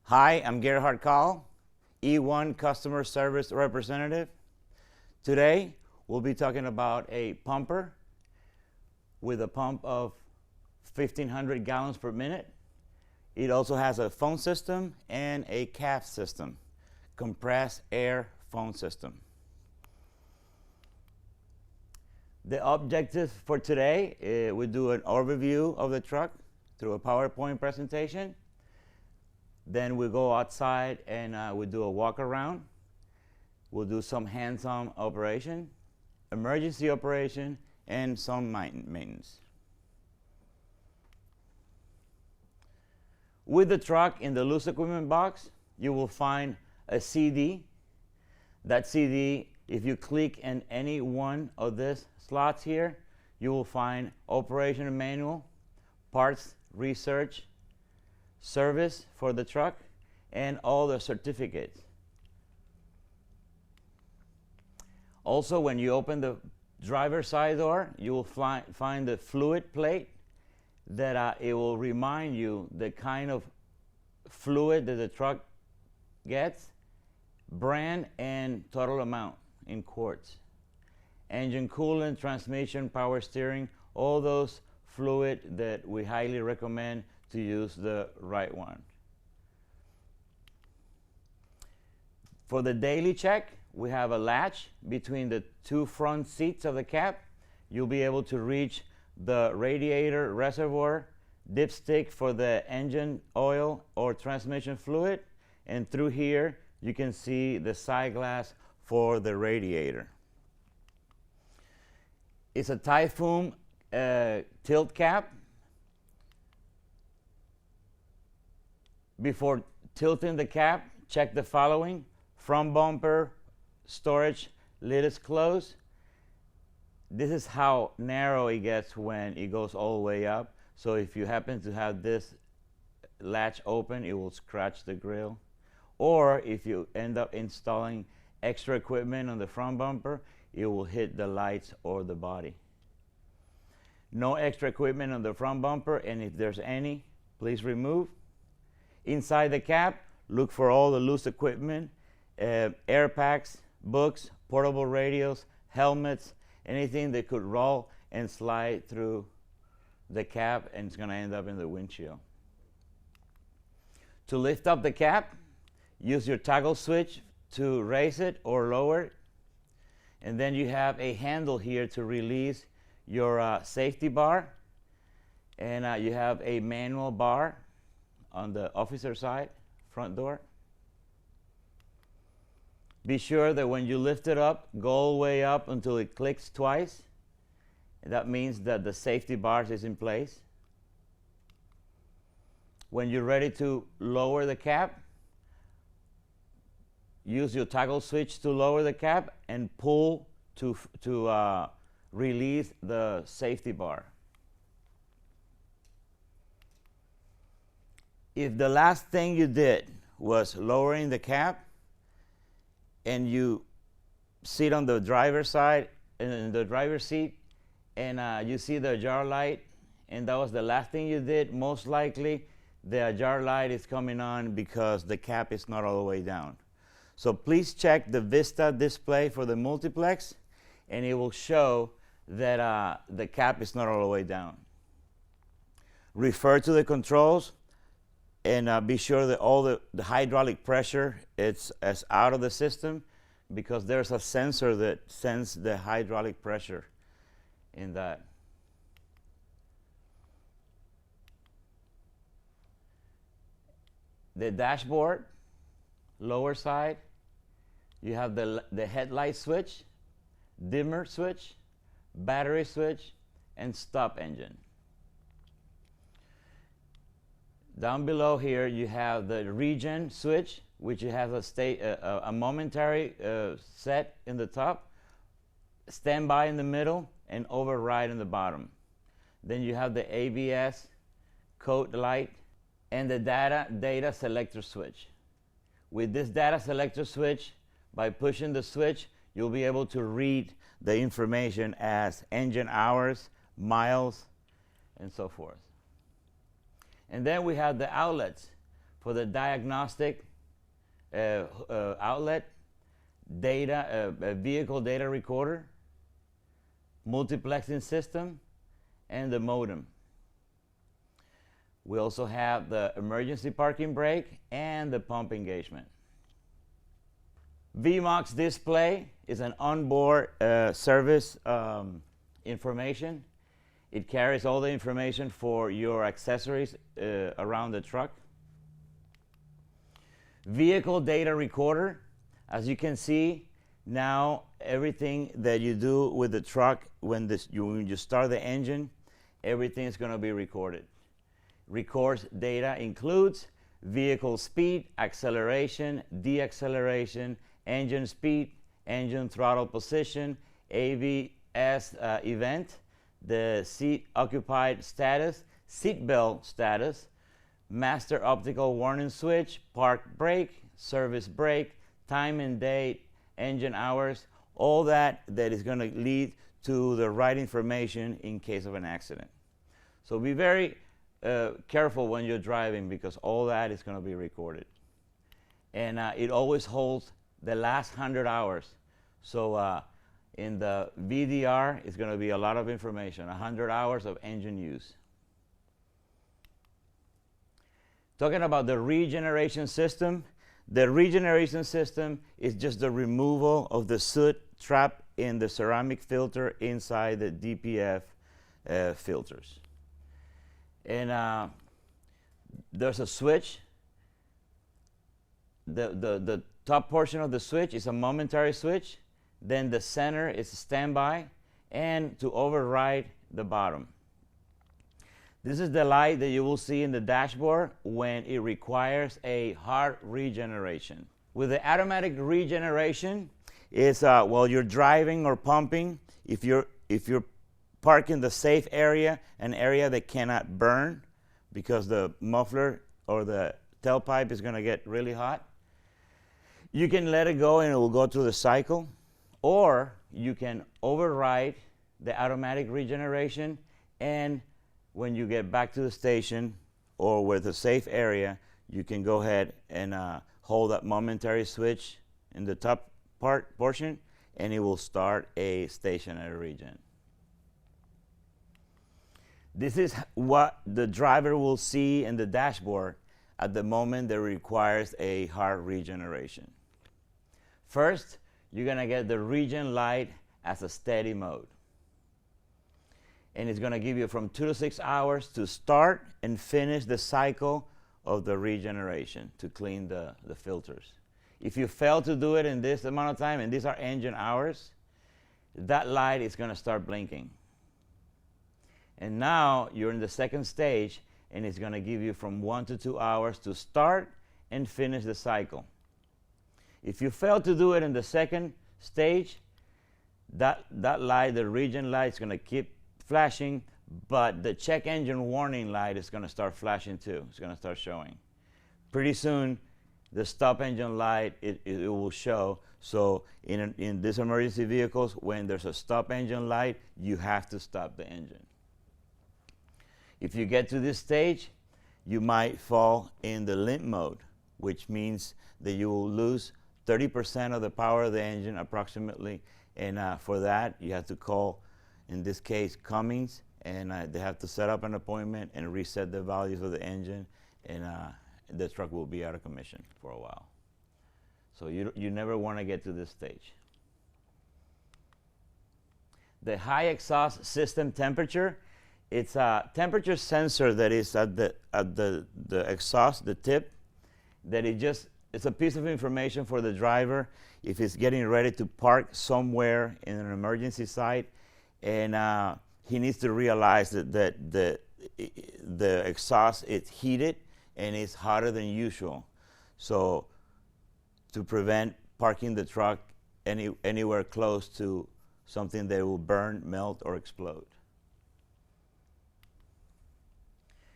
Hi, I'm Gerhard Kahl, E1 Customer Service Representative. Today, we'll be talking about a pumper with a pump of 1,500 gallons per minute. It also has a foam system and a CAF system, compressed air foam system. The objective for today, we do an overview of the truck through a PowerPoint presentation. Then we go outside and we do a walk around. We'll do some hands-on operation, emergency operation, and some maintenance. With the truck in the loose equipment box, you will find a CD. That CD, if you click in any one of these slots here, you will find operation manual, parts research, service for the truck, and all the certificates. Also, when you open the driver's side door, you will find the fluid plate that it will remind you the kind of fluid that the truck gets, brand and total amount in quarts. Engine coolant, transmission, power steering, all those fluid that we highly recommend to use the right one. For the daily check, we have a latch between the two front seats of the cab. You'll be able to reach the radiator reservoir, dipstick for the engine oil or transmission fluid, and through here you can see the side glass for the radiator. It's a Typhoon tilt cap. Before tilting the cap, check the following: front bumper, storage, lid is closed. This is how narrow it gets when it goes all the way up. So if you happen to have this latch open, it will scratch the grill. Or if you end up installing extra equipment on the front bumper, it will hit the lights or the body. No extra equipment on the front bumper, and if there's any, please remove. Inside the cab, look for all the loose equipment, air packs, books, portable radios, helmets, anything that could roll and slide through the cab and it's going to end up in the windshield. To lift up the cab, use your toggle switch to raise it or lower it. And then you have a handle here to release your safety bar. And you have a manual bar on the officer side, front door. Be sure that when you lift it up, go all the way up until it clicks twice. And that means that the safety bar is in place. When you're ready to lower the cab, use your toggle switch to lower the cab and pull to release the safety bar. If the last thing you did was lowering the cab and you sit on the driver's side in the driver's seat and you see the jar light and that was the last thing you did, most likely the jar light is coming on because the cap is not all the way down. So please check the Vista display for the multiplex and it will show that the cap is not all the way down. Refer to the controls and be sure that all the hydraulic pressure is out of the system because there's a sensor that sends the hydraulic pressure in that. The dashboard, lower side, you have the headlight switch, dimmer switch, battery switch, and stop engine. Down below here, you have the Regen switch, which has a momentary set in the top, standby in the middle, and override in the bottom. Then you have the ABS code light and the data selector switch. With this data selector switch, by pushing the switch, you'll be able to read the information as engine hours, miles, and so forth. And then we have the outlets for the diagnostic outlet, data, vehicle data recorder, multiplexing system, and the modem. We also have the emergency parking brake and the pump engagement. VMOX display is an onboard service information. It carries all the information for your accessories around the truck. Vehicle data recorder. As you can see, now everything that you do with the truck, when you start the engine, everything is going to be recorded. Records data includes vehicle speed, acceleration, deacceleration, engine speed, engine throttle position, ABS event, the seat occupied status, seat belt status, master optical warning switch, park brake, service brake, time and date, engine hours, all that is going to lead to the right information in case of an accident. So be very careful when you're driving, because all that is going to be recorded. And it always holds the last 100 hours. So in the VDR, it's going to be a lot of information, 100 hours of engine use. Talking about the regeneration system, the regeneration system is just the removal of the soot trapped in the ceramic filter inside the DPF filters. And there's a switch. The top portion of the switch is a momentary switch. Then the center is standby, and to override the bottom. This is the light that you will see in the dashboard when it requires a hard regeneration. With the automatic regeneration, it's while you're driving or pumping, if you're parked in the safe area, an area that cannot burn because the muffler or the tailpipe is going to get really hot, you can let it go and it will go through the cycle, or you can override the automatic regeneration, and when you get back to the station or with a safe area, you can go ahead and hold that momentary switch in the top portion, and it will start a stationary regen. This is what the driver will see in the dashboard at the moment that it requires a hard regeneration. First, you're going to get the regen light as a steady mode. And it's going to give you from 2 to 6 hours to start and finish the cycle of the regeneration to clean the filters. If you fail to do it in this amount of time, and these are engine hours, that light is going to start blinking. And now you're in the second stage, and it's going to give you from 1 to 2 hours to start and finish the cycle. If you fail to do it in the second stage, that light, the regen light, is going to keep flashing, but the check engine warning light is going to start flashing too. It's going to start showing. Pretty soon, the stop engine light, it will show. So in these emergency vehicles, when there's a stop engine light, you have to stop the engine. If you get to this stage, you might fall in the limp mode, which means that you will lose 30% of the power of the engine approximately. And for that, you have to call, in this case, Cummins, and they have to set up an appointment and reset the values of the engine, and the truck will be out of commission for a while. So you never want to get to this stage. The high exhaust system temperature, it's a temperature sensor that is at the exhaust, the tip, that it's a piece of information for the driver if he's getting ready to park somewhere in an emergency site, and he needs to realize that the exhaust is heated and it's hotter than usual. So to prevent parking the truck anywhere close to something that will burn, melt, or explode.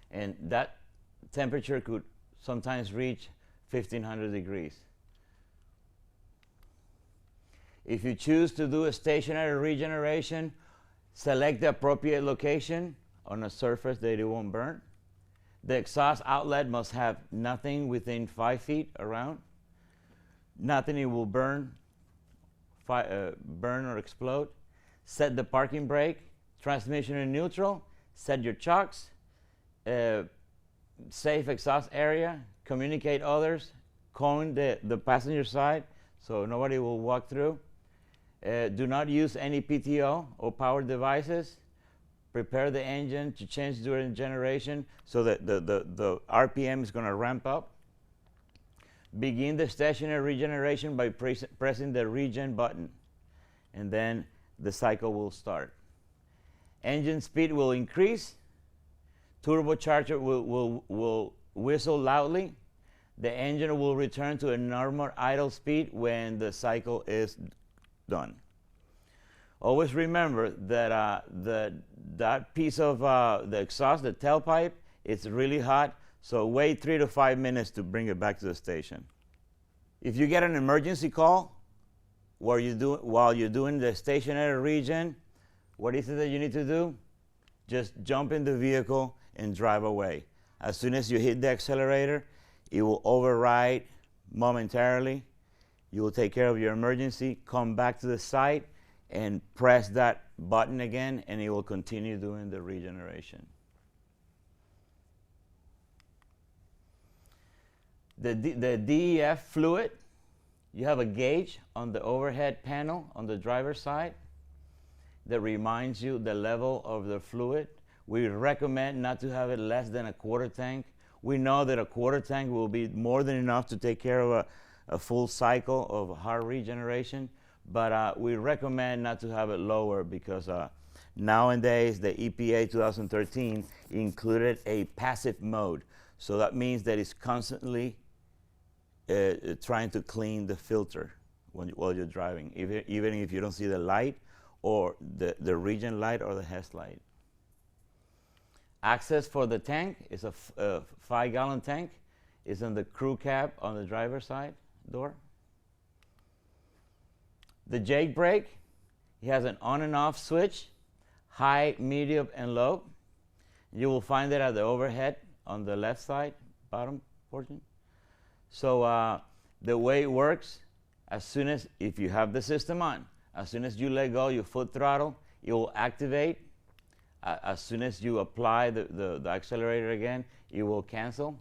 And that temperature could sometimes reach 1500 degrees. If you choose to do a stationary regeneration, select the appropriate location on a surface that it won't burn. The exhaust outlet must have nothing within 5 feet around. Nothing it will burn or explode. Set the parking brake. Transmission in neutral. Set your chocks. Safe exhaust area. Communicate others. Cone the passenger side so nobody will walk through. Do not use any PTO or power devices. Prepare the engine to change during generation so that the RPM is going to ramp up. Begin the stationary regeneration by pressing the regen button, and then the cycle will start. Engine speed will increase. Turbocharger will whistle loudly. The engine will return to a normal idle speed when the cycle is done. Always remember that that piece of the exhaust, the tailpipe, it's really hot, so wait 3 to 5 minutes to bring it back to the station. If you get an emergency call while you're doing the stationary regen, what is it that you need to do? Just jump in the vehicle and drive away. As soon as you hit the accelerator, it will override momentarily. You will take care of your emergency, come back to the site, and press that button again, and it will continue doing the regeneration. The DEF fluid, you have a gauge on the overhead panel on the driver's side that reminds you the level of the fluid. We recommend not to have it less than a quarter tank. We know that a quarter tank will be more than enough to take care of a full cycle of hard regeneration, but we recommend not to have it lower because nowadays the EPA 2013 included a passive mode. So that means that it's constantly trying to clean the filter while you're driving, even if you don't see the light or the regen light or the HES light. Access for the tank is a 5-gallon tank. It's on the crew cab on the driver's side door. The Jake brake, it has an on and off switch, high, medium, and low. You will find it at the overhead on the left side, bottom portion. So the way it works, as soon as, if you have the system on, as soon as you let go your foot throttle, it will activate. As soon as you apply the accelerator again, it will cancel.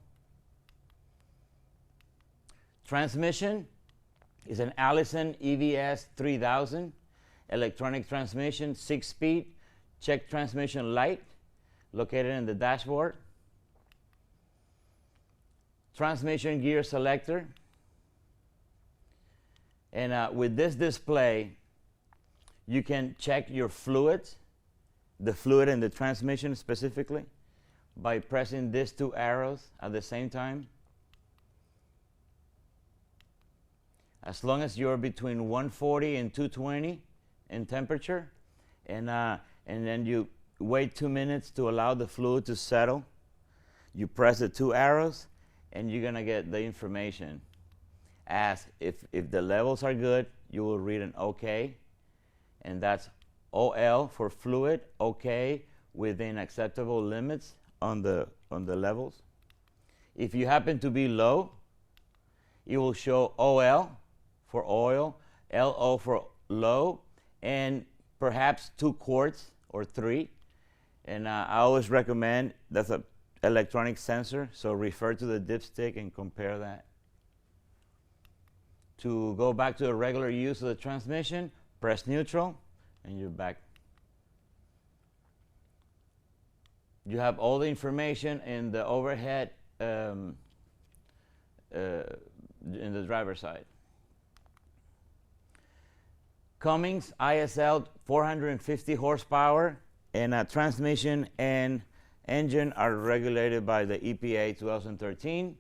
Transmission is an Allison EVS 3000 electronic transmission, 6-speed. Check transmission light located in the dashboard. Transmission gear selector. And with this display, you can check your fluids, the fluid in the transmission specifically, by pressing these 2 arrows at the same time. As long as you're between 140 and 220 in temperature, and then you wait 2 minutes to allow the fluid to settle, you press the 2 arrows, and you're gonna get the information. As if the levels are good, you will read an OK, and that's OL for fluid, OK, within acceptable limits on the levels. If you happen to be low, it will show OL for oil, LO for low, and perhaps 2 quarts or 3. And I always recommend, that's an electronic sensor, so refer to the dipstick and compare that. To go back to the regular use of the transmission, press neutral, and you're back. You have all the information in the overhead in the driver's side. Cummins ISL 450 horsepower, and transmission and engine are regulated by the EPA 2013.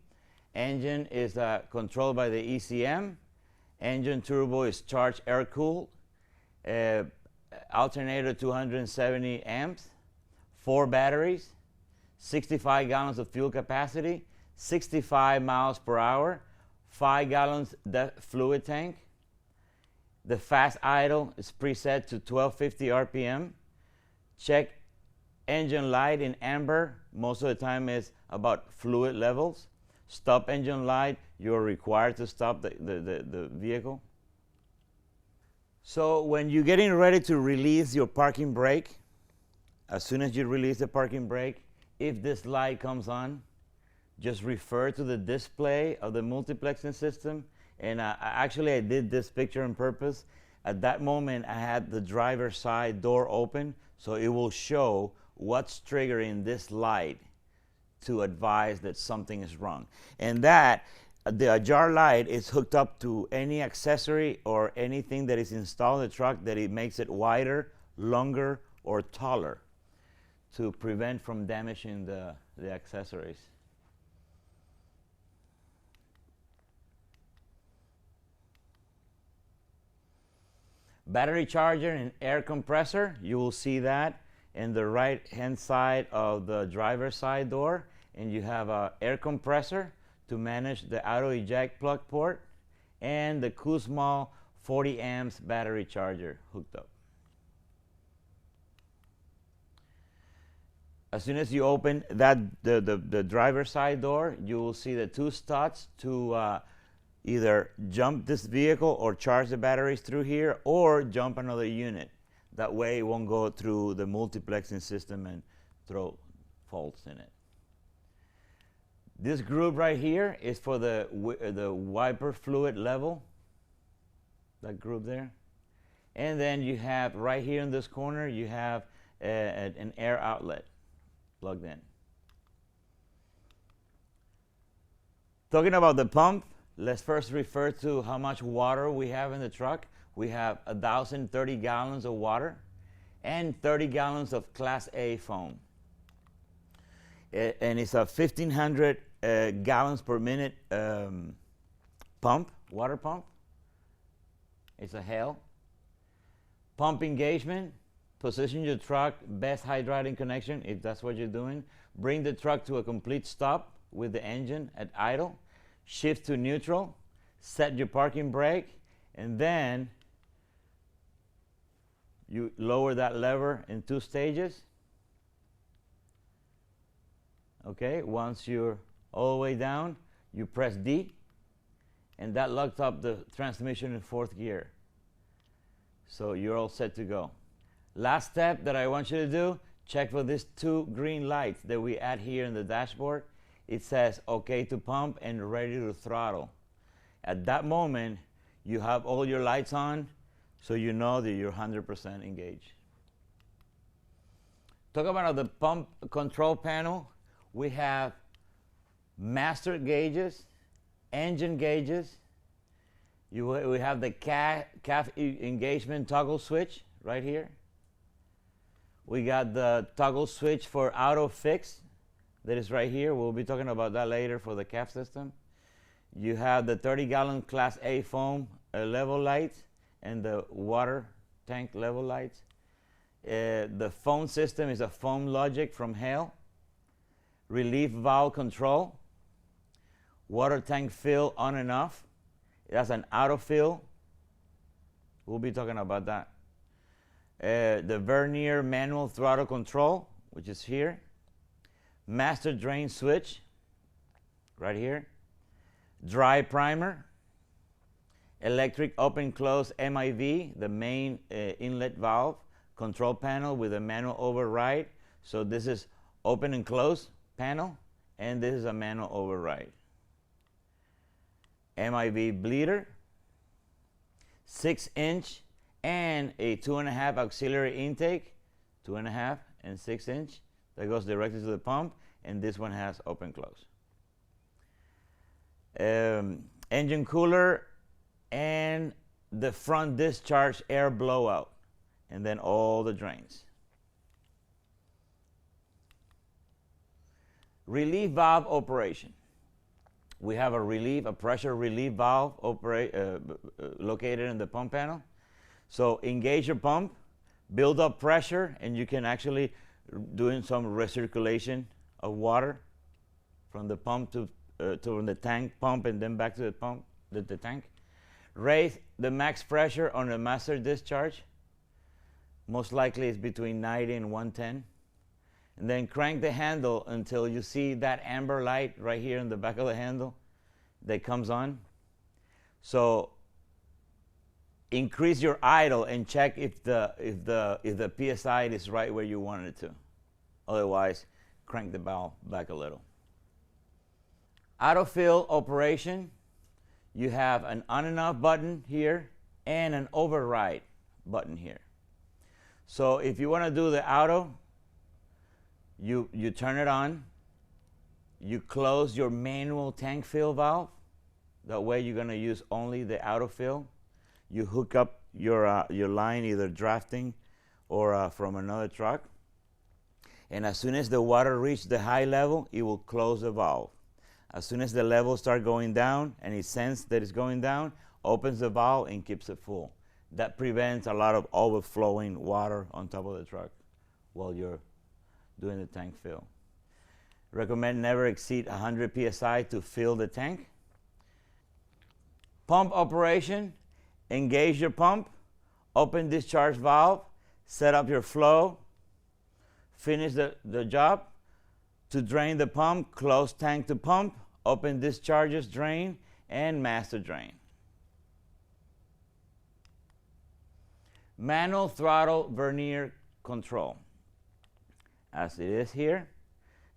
Engine is controlled by the ECM. Engine turbo is charged air-cooled. Alternator 270 amps. 4 batteries. 65 gallons of fuel capacity. 65 miles per hour. 5 gallons fluid tank. The fast idle is preset to 1250 RPM. Check engine light in amber, most of the time is about fluid levels. Stop engine light, you're required to stop the vehicle. So when you're getting ready to release your parking brake, as soon as you release the parking brake, if this light comes on, just refer to the display of the multiplexing system. And actually I did this picture on purpose. At that moment I had the driver's side door open, so it will show what's triggering this light to advise that something is wrong. And that, the jar light is hooked up to any accessory or anything that is installed in the truck that it makes it wider, longer, or taller to prevent from damaging the accessories. Battery charger and air compressor, you will see that in the right hand side of the driver's side door, and you have an air compressor to manage the auto eject plug port and the Kuzma 40 amps battery charger hooked up. As soon as you open that the driver's side door, you will see the two studs to either jump this vehicle or charge the batteries through here, or jump another unit. That way it won't go through the multiplexing system and throw faults in it. This group right here is for the wiper fluid level, that group there. And then you have right here in this corner, you have an air outlet plugged in. Talking about the pump, let's first refer to how much water we have in the truck. We have 1,030 gallons of water and 30 gallons of Class A foam. And it's a 1,500 gallons per minute pump, water pump. It's a Hale. Pump engagement, position your truck, best hydraulic connection if that's what you're doing. Bring the truck to a complete stop with the engine at idle. Shift to neutral, set your parking brake, and then you lower that lever in 2 stages. Okay, once you're all the way down, you press D, and that locks up the transmission in 4th gear. So you're all set to go. Last step that I want you to do, check for these 2 green lights that we add here in the dashboard. It says OK to pump and ready to throttle. At that moment, you have all your lights on, so you know that you're 100% engaged. Talk about the pump control panel. We have master gauges, engine gauges. We have the CAF engagement toggle switch right here. We got the toggle switch for auto fix that is right here. We'll be talking about that later for the CAF system. You have the 30-gallon Class A foam level lights and the water tank level lights. The foam system is a Foam Logic from Hale. Relief valve control. Water tank fill on and off. That's an Autofill. We'll be talking about that. The Vernier manual throttle control, which is here. Master drain switch, right here. Dry primer. Electric open close MIV, the main inlet valve. Control panel with a manual override. So this is open and close panel, and this is a manual override. MIV bleeder, 6-inch and a 2.5 auxiliary intake, 2.5 and 6-inch. That goes directly to the pump, and this one has open close. Engine cooler and the front discharge air blowout, and then all the drains. Relief valve operation. We have a pressure relief valve located in the pump panel. So engage your pump, build up pressure, and you can actually doing some recirculation of water from the pump to the tank pump and then back to the pump, the tank. Raise the max pressure on the master discharge. Most likely it's between 90 and 110. and then crank the handle until you see that amber light right here in the back of the handle that comes on. So increase your idle and check if the PSI is right where you want it to. Otherwise, crank the valve back a little. Autofill operation, you have an on and off button here and an override button here. So if you want to do the auto, you turn it on, you close your manual tank fill valve. That way you're going to use only the autofill. You hook up your line, either drafting or from another truck. And as soon as the water reaches the high level, it will close the valve. As soon as the levels start going down and it senses that it's going down, opens the valve and keeps it full. That prevents a lot of overflowing water on top of the truck while you're doing the tank fill. Recommend never exceed 100 psi to fill the tank. Pump operation, engage your pump, open discharge valve, set up your flow, finish the job. To drain the pump, close tank to pump, open discharges, drain, and master drain. Manual throttle vernier control. As it is here,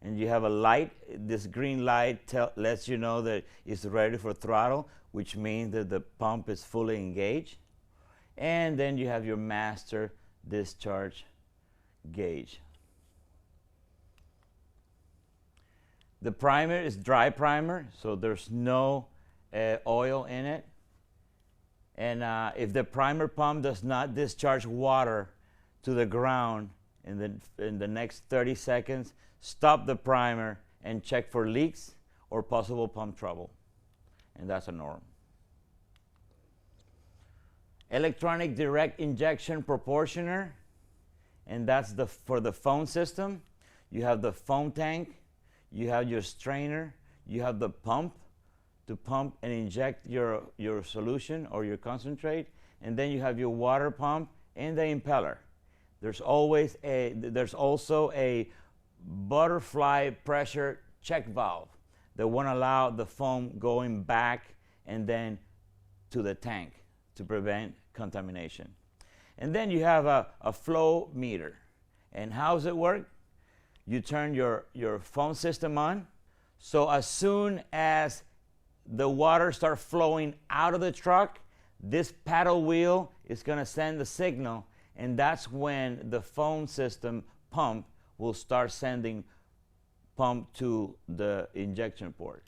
and you have a light. This green light lets you know that it's ready for throttle, which means that the pump is fully engaged. And then you have your master discharge gauge. The primer is dry primer, so there's no oil in it. And if the primer pump does not discharge water to the ground in the next 30 seconds, stop the primer and check for leaks or possible pump trouble. And that's a norm. Electronic direct injection proportioner, and that's for the foam system. You have the foam tank, you have your strainer, you have the pump to pump and inject your solution or your concentrate, and then you have your water pump and the impeller. There's also a butterfly pressure check valve that won't allow the foam going back and then to the tank to prevent contamination. And then you have a flow meter. And how does it work? You turn your foam system on. So as soon as the water starts flowing out of the truck, this paddle wheel is going to send the signal, and that's when the foam system pump will start sending pump to the injection port.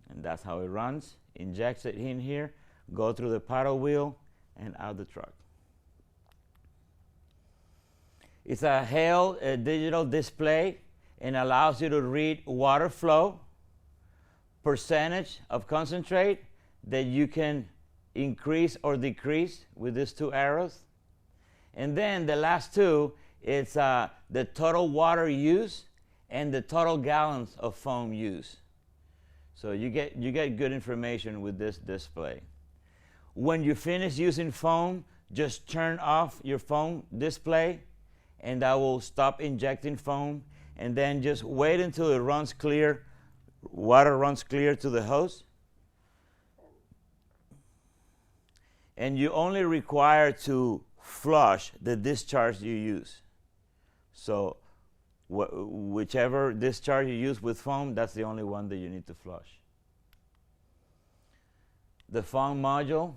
And that's how it runs. Injects it in here, go through the paddle wheel, and out the truck. It's a HALE digital display and allows you to read water flow, percentage of concentrate that you can increase or decrease with these two arrows. And then the last two, it's the total water use and the total gallons of foam use. So you get good information with this display. When you finish using foam, just turn off your foam display, and that will stop injecting foam, and then just wait until it runs clear, water runs clear to the hose. And you only require to flush the discharge you use. So whichever discharge you use with foam, that's the only one that you need to flush. The foam module,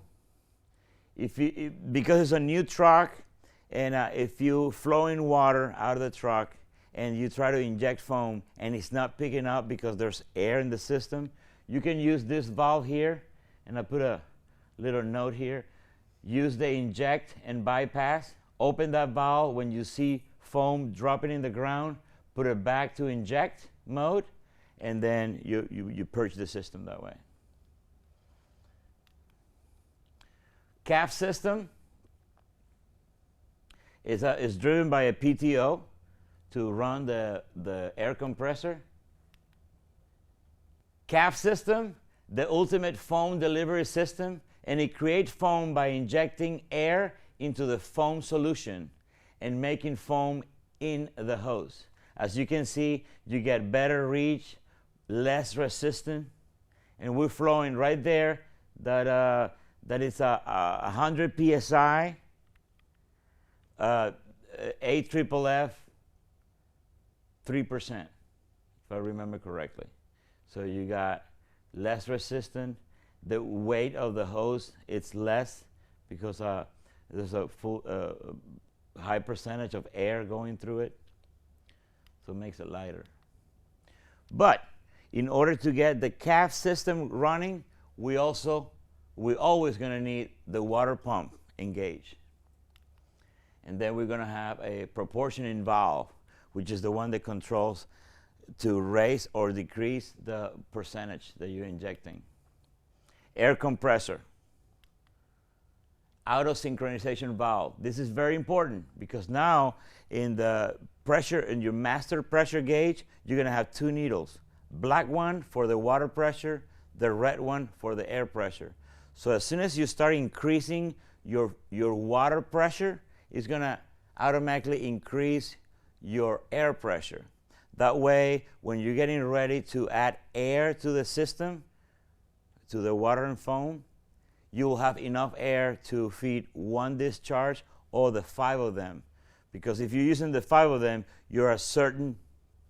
because it's a new truck, and if you flow in water out of the truck and you try to inject foam and it's not picking up because there's air in the system, you can use this valve here, and I put a little note here. Use the inject and bypass. Open that valve when you see foam dropping in the ground, put it back to inject mode, and then you purge the system that way. CAF system is driven by a PTO to run the air compressor. CAF system, the ultimate foam delivery system, and it creates foam by injecting air into the foam solution and making foam in the hose. As you can see, you get better reach, less resistance, and we're flowing right there that is 100 psi, AFFF, 3%, if I remember correctly. So you got less resistance. The weight of the hose, it's less because there's a high percentage of air going through it, so it makes it lighter. But in order to get the calf system running, we're always going to need the water pump engaged. And then we're going to have a proportioning valve, which is the one that controls to raise or decrease the percentage that you're injecting. Air compressor. Auto synchronization valve. This is very important because now in the pressure, in your master pressure gauge, you're going to have two needles. Black one for the water pressure, the red one for the air pressure. So as soon as you start increasing your water pressure, it's going to automatically increase your air pressure. That way, when you're getting ready to add air to the system, to the water and foam, you will have enough air to feed one discharge or the 5 of them. Because if you're using the 5 of them, you're a certain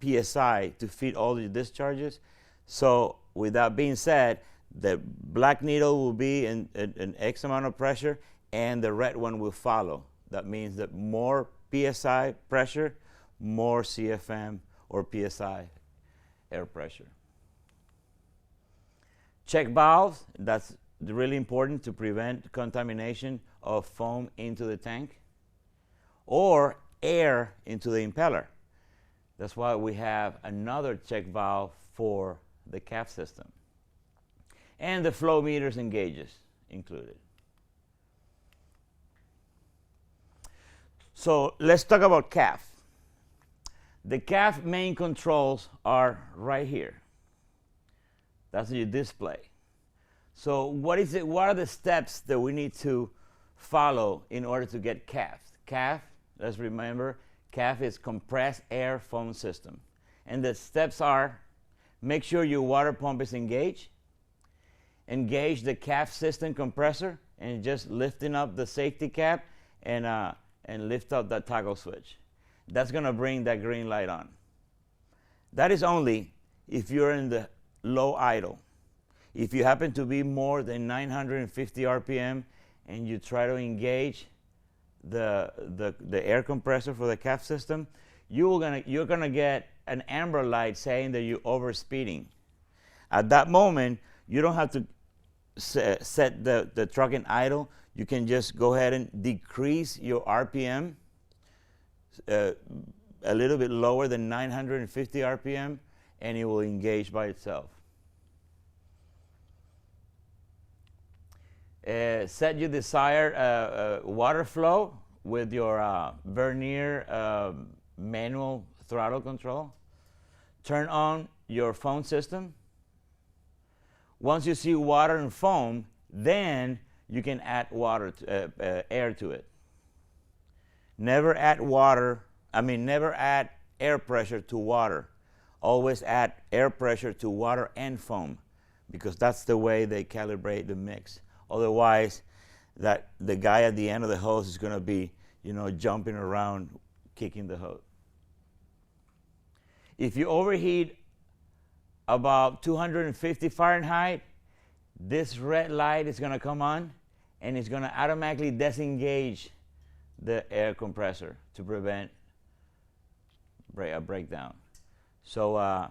PSI to feed all your discharges. So with that being said, the black needle will be in X amount of pressure and the red one will follow. That means that more PSI pressure, more CFM or PSI air pressure. Check valves, that's really important to prevent contamination of foam into the tank or air into the impeller. That's why we have another check valve for the calf system. And the flow meters and gauges included. So let's talk about calf. The calf main controls are right here. That's your display. So what are the steps that we need to follow in order to get calf? Calf, let's remember, calf is compressed air foam system. And the steps are, make sure your water pump is engaged, engage the calf system compressor, and just lifting up the safety cap and lift up that toggle switch. That's going to bring that green light on. That is only if you're in the low idle. If you happen to be more than 950 RPM and you try to engage the air compressor for the calf system, you're gonna get an amber light saying that you're overspeeding. At that moment, you don't have to set the truck in idle. You can just go ahead and decrease your RPM a little bit lower than 950 RPM, and it will engage by itself. Set your desired water flow with your vernier manual throttle control. Turn on your foam system. Once you see water and foam, then you can add air to it. Never add air pressure to water. Always add air pressure to water and foam, because that's the way they calibrate the mix. Otherwise, that the guy at the end of the hose is going to be, jumping around, kicking the hose. If you overheat about 250 Fahrenheit, this red light is going to come on, and it's going to automatically disengage the air compressor to prevent a breakdown. So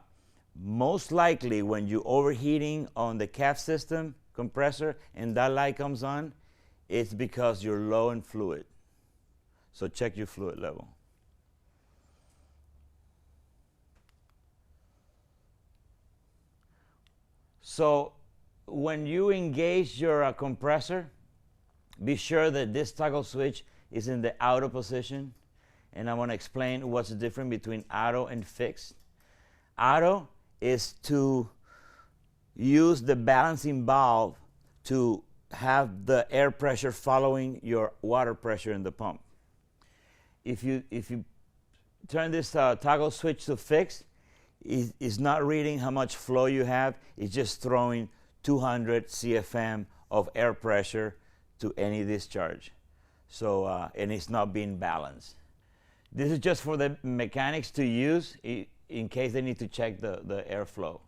most likely when you're overheating on the calf system compressor and that light comes on, it's because you're low in fluid. So check your fluid level. So when you engage your compressor, be sure that this toggle switch is in the auto position. And I want to explain what's the difference between auto and fixed. Auto is to use the balancing valve to have the air pressure following your water pressure in the pump. If you turn this toggle switch to fixed, it's not reading how much flow you have. It's just throwing 200 CFM of air pressure to any discharge. So, and it's not being balanced. This is just for the mechanics to use in case they need to check the airflow.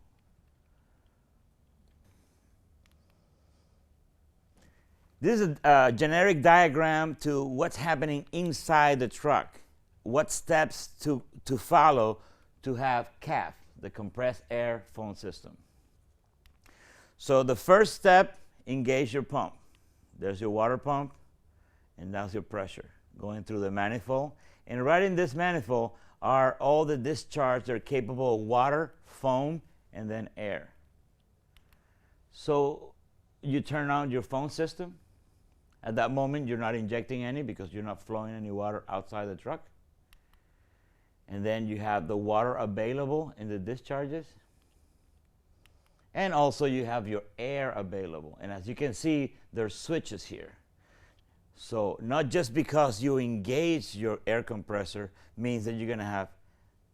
This is a generic diagram to what's happening inside the truck. What steps to follow to have CAF, the compressed air foam system. So the first step, engage your pump. There's your water pump, and that's your pressure going through the manifold. And right in this manifold are all the discharges that are capable of water, foam, and then air. So you turn on your foam system. At that moment, you're not injecting any because you're not flowing any water outside the truck. And then you have the water available in the discharges. And also you have your air available. And as you can see, there's switches here. So not just because you engage your air compressor means that you're going to have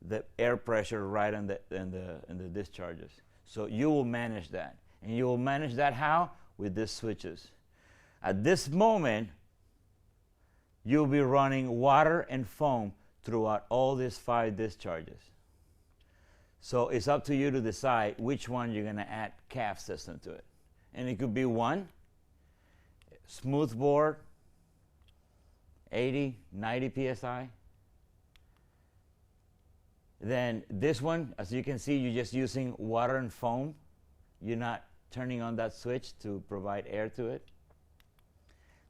the air pressure right in the discharges. So you will manage that. And you will manage that how? With these switches. At this moment, you'll be running water and foam throughout all these 5 discharges. So it's up to you to decide which one you're going to add CAF system to it. And it could be one, smooth bore, 80, 90 PSI. Then this one, as you can see, you're just using water and foam. You're not turning on that switch to provide air to it.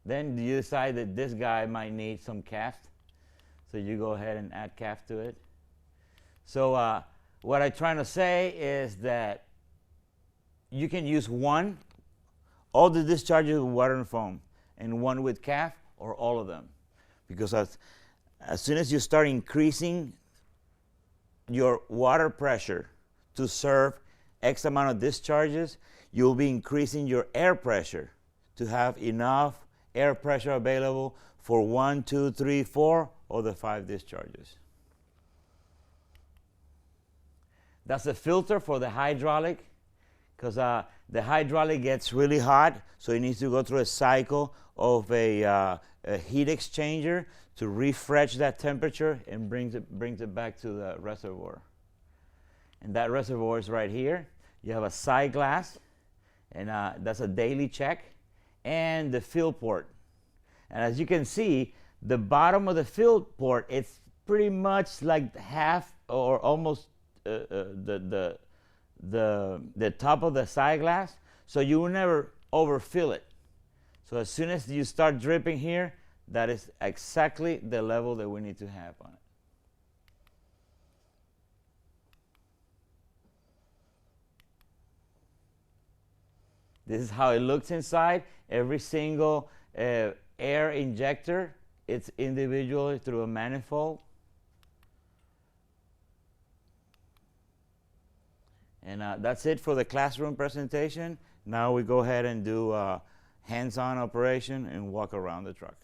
Then you decide that this guy might need some CAF. So you go ahead and add CAF to it. So what I'm trying to say is that you can use one, all the discharges with water and foam, and one with CAF, or all of them. Because as soon as you start increasing your water pressure to serve X amount of discharges, you'll be increasing your air pressure to have enough air pressure available for 1, 2, 3, 4, or the 5 discharges. That's a filter for the hydraulic, because the hydraulic gets really hot, so it needs to go through a cycle of a heat exchanger to refresh that temperature and brings it back to the reservoir. And that reservoir is right here. You have a side glass, and that's a daily check, and the fill port. And as you can see, the bottom of the fill port, it's pretty much like half or almost the top of the side glass, so you will never overfill it. So as soon as you start dripping here, that is exactly the level that we need to have on it. This is how it looks inside. Every single air injector, it's individually through a manifold. And that's it for the classroom presentation. Now we go ahead and do hands-on operation and walk around the truck.